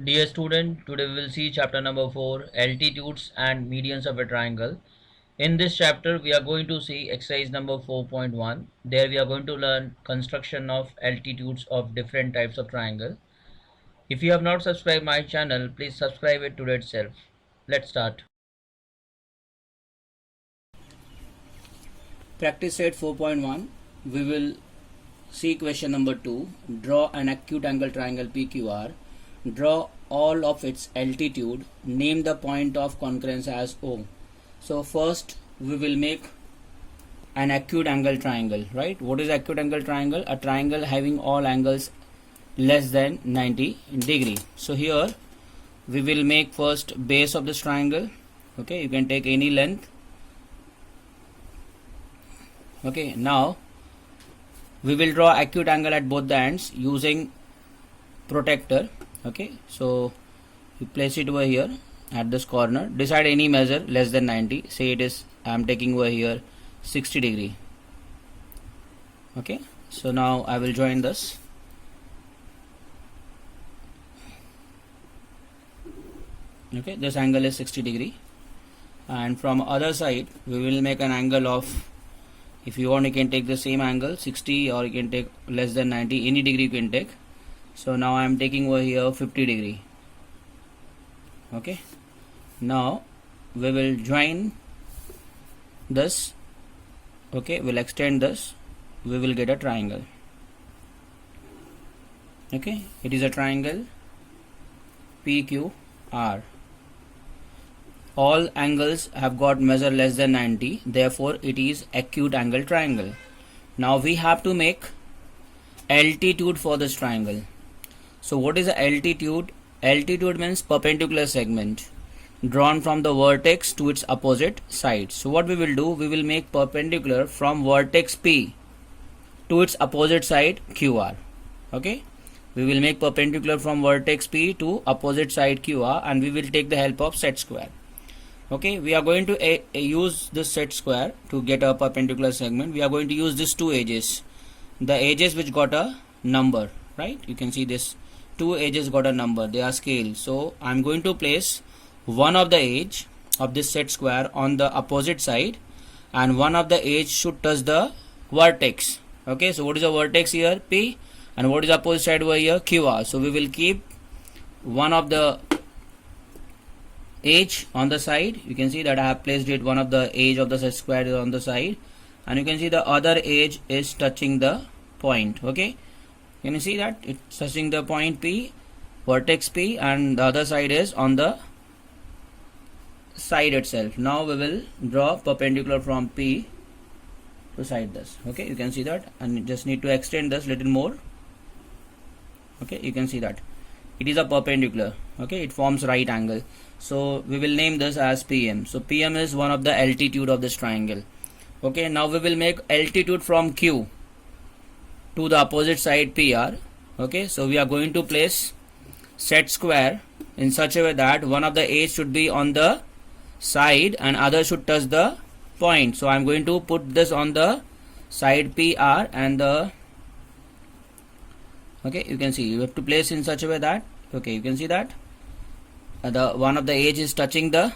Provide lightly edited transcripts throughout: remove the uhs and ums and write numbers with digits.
Dear student, today we will see chapter number 4, altitudes and medians of a triangle. In this chapter, we are going to see exercise number 4.1. There we are going to learn construction of altitudes of different types of triangle. If you have not subscribed my channel, please subscribe it today itself. Let's start. Practice set 4.1. We will see question number 2. Draw an acute angle triangle PQR. Draw all of its altitude. Name the point of concurrence as O. So first we will make an acute angle triangle, right? What is acute angle triangle? A triangle having all angles less than 90 degree. So here we will make first base of this triangle. Okay, you can take any length. Okay, now we will draw acute angle at both the ends using protractor. Okay, so you place it over here at this corner. Decide any measure less than 90. Say it is, I am taking over here 60 degree. Okay, so now I will join this. Okay, this angle is 60 degree, and from other side we will make an angle of, if you want you can take the same angle 60, or you can take less than 90, any degree you can take. So now I am taking over here 50 degree. Okay, now we will join this. Okay, we'll extend this, we will get a triangle. Okay, it is a triangle PQR. All angles have got measure less than 90, therefore it is acute angle triangle. Now we have to make altitude for this triangle. So what is the altitude? Altitude means perpendicular segment drawn from the vertex to its opposite side. So what we will do, we will make perpendicular from vertex P to its opposite side QR. Okay, we will make perpendicular from vertex P to opposite side QR, and we will take the help of set square. Okay, we are going to use this set square to get a perpendicular segment. We are going to use these two edges, the edges which got a number, right? You can see this two edges got a number, they are scale. So I am going to place one of the edge of this set square on the opposite side, and one of the edge should touch the vertex. Okay, so what is the vertex here? P, and what is the opposite side over here? QR. So we will keep one of the edge on the side. You can see that I have placed it, one of the edge of the set square is on the side, and you can see the other edge is touching the point. Okay, can you see that it's touching the point P, vertex P, and the other side is on the side itself. Now we will draw perpendicular from P to side this. Okay, you can see that, and you just need to extend this little more. Okay, you can see that it is a perpendicular. Okay, it forms right angle. So we will name this as PM. So PM is one of the altitude of this triangle. Okay, now we will make altitude from Q to the opposite side PR. Okay, so we are going to place set square in such a way that one of the edge should be on the side and other should touch the point. So I am going to put this on the side PR, and the, okay, you can see you have to place in such a way that, okay, you can see that the one of the edge is touching the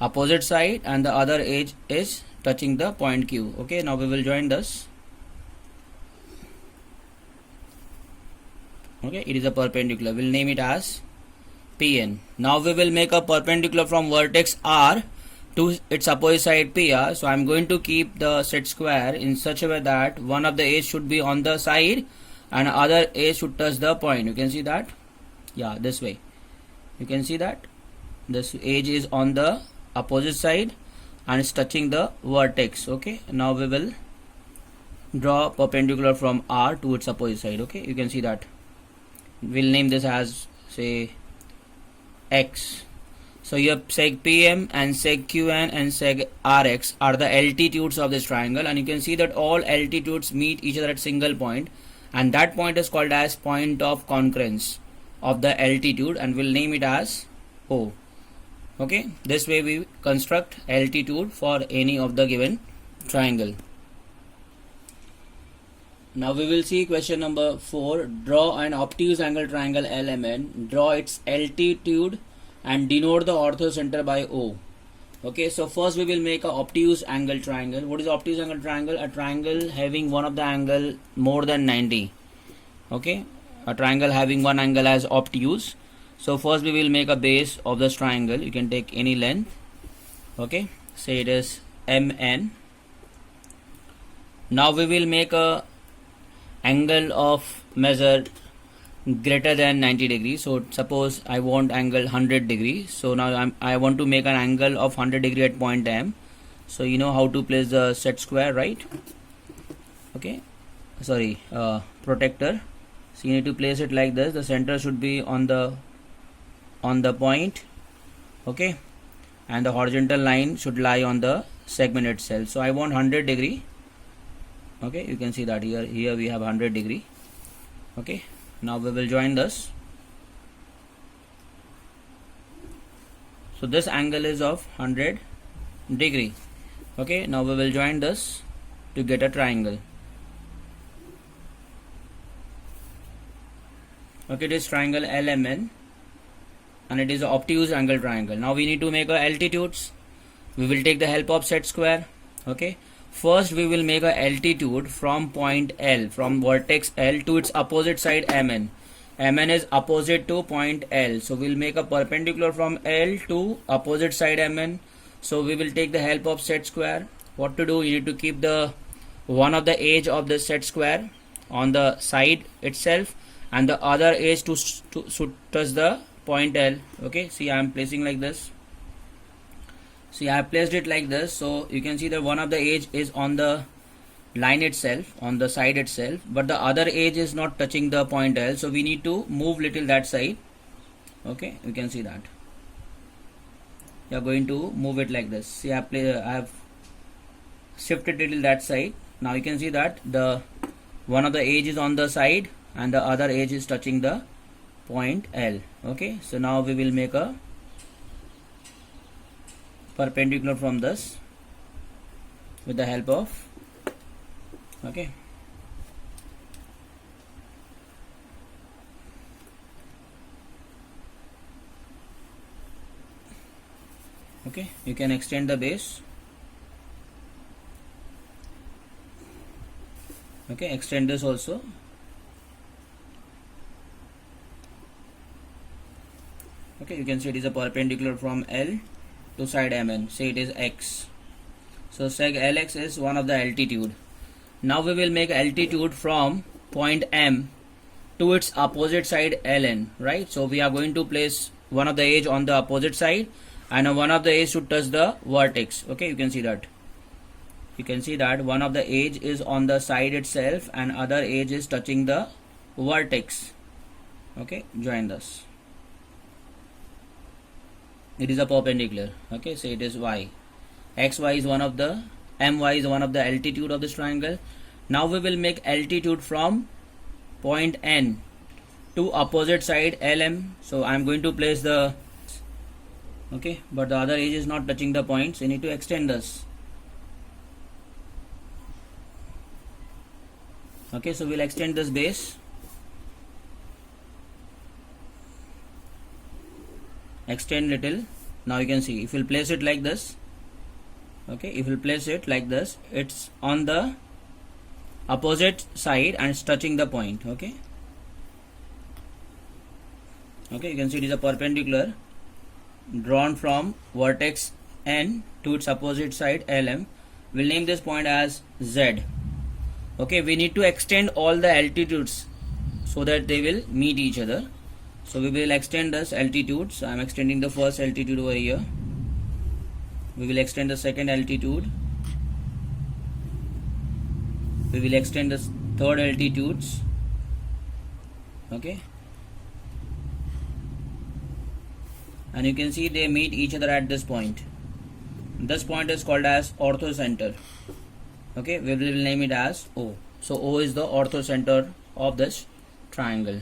opposite side and the other edge is touching the point Q. Okay, now we will join this. Okay, it is a perpendicular, we'll name it as PN. Now we will make a perpendicular from vertex R to its opposite side PR. So I am going to keep the set square in such a way that one of the edge should be on the side and other edge should touch the point. You can see that, yeah, this way. You can see that this edge is on the opposite side and it's touching the vertex. Okay, now we will draw perpendicular from R to its opposite side. Okay, you can see that. We'll name this as, say, X. So your seg PM and seg QN and seg RX are the altitudes of this triangle, and you can see that all altitudes meet each other at single point, and that point is called as point of concurrence of the altitude, and we'll name it as O. Okay, this way we construct altitude for any of the given triangle. Now we will see question number 4. Draw an obtuse angle triangle LMN. Draw its altitude and denote the orthocenter by O. Okay, so first we will make a obtuse angle triangle. What is obtuse angle triangle? A triangle having one of the angle more than 90. Okay, a triangle having one angle as obtuse. So first we will make a base of this triangle. You can take any length. Okay, say it is MN. Now we will make a angle of measure greater than 90 degrees. So suppose I want angle 100 degrees. So now I want to make an angle of 100 degree at point M. So you know how to place the set square, right? Okay, sorry, protector. So you need to place it like this. The center should be on the point. Okay, and the horizontal line should lie on the segment itself. So I want 100 degree. Okay, you can see that here we have 100 degree. Okay, now we will join this. So this angle is of 100 degree. Okay, now we will join this to get a triangle. Okay, this triangle LMN, and it is an obtuse angle triangle. Now we need to make a altitudes. We will take the help of set square. Okay, first we will make a altitude from point L, from vertex L to its opposite side MN. MN is opposite to point L, so we'll make a perpendicular from L to opposite side MN. So we will take the help of set square. What to do? You need to keep the one of the edge of the set square on the side itself, and the other edge to touch the point L. Okay, see I am placing like this. See, I have placed it like this. So you can see that one of the edge is on the line itself, on the side itself, but the other edge is not touching the point L. So we need to move little that side. Okay, you can see that. You are going to move it like this. See, I have shifted little that side. Now you can see that the one of the edge is on the side and the other edge is touching the point L. Okay, so now we will make a perpendicular from this with the help of okay. Okay, you can extend the base. Okay, extend this also. Okay, you can see it is a perpendicular from L to side MN. Say it is X. So seg LX is one of the altitude. Now we will make altitude from point M to its opposite side LN, right? So we are going to place one of the edge on the opposite side and one of the edge should touch the vertex. Okay, you can see that. You can see that one of the edge is on the side itself and other edge is touching the vertex. Okay, join this. It is a perpendicular. Okay, so it is Y. XY is one of the, MY is one of the altitude of this triangle. Now we will make altitude from point N to opposite side LM. So I am going to place the, okay, but the other edge is not touching the point, so you need to extend this. Okay, so we'll extend this base. Extend little. Now you can see if you'll place it like this. Okay, if you place it like this, it's on the opposite side and it's touching the point. Okay, okay, you can see it is a perpendicular drawn from vertex N to its opposite side LM. We'll name this point as Z. Okay, we need to extend all the altitudes so that they will meet each other. So we will extend this altitude. So I am extending the first altitude over here. We will extend the second altitude. We will extend the third altitudes. Okay, and you can see they meet each other at this point. This point is called as orthocenter. Okay, we will name it as O. So O is the orthocenter of this triangle.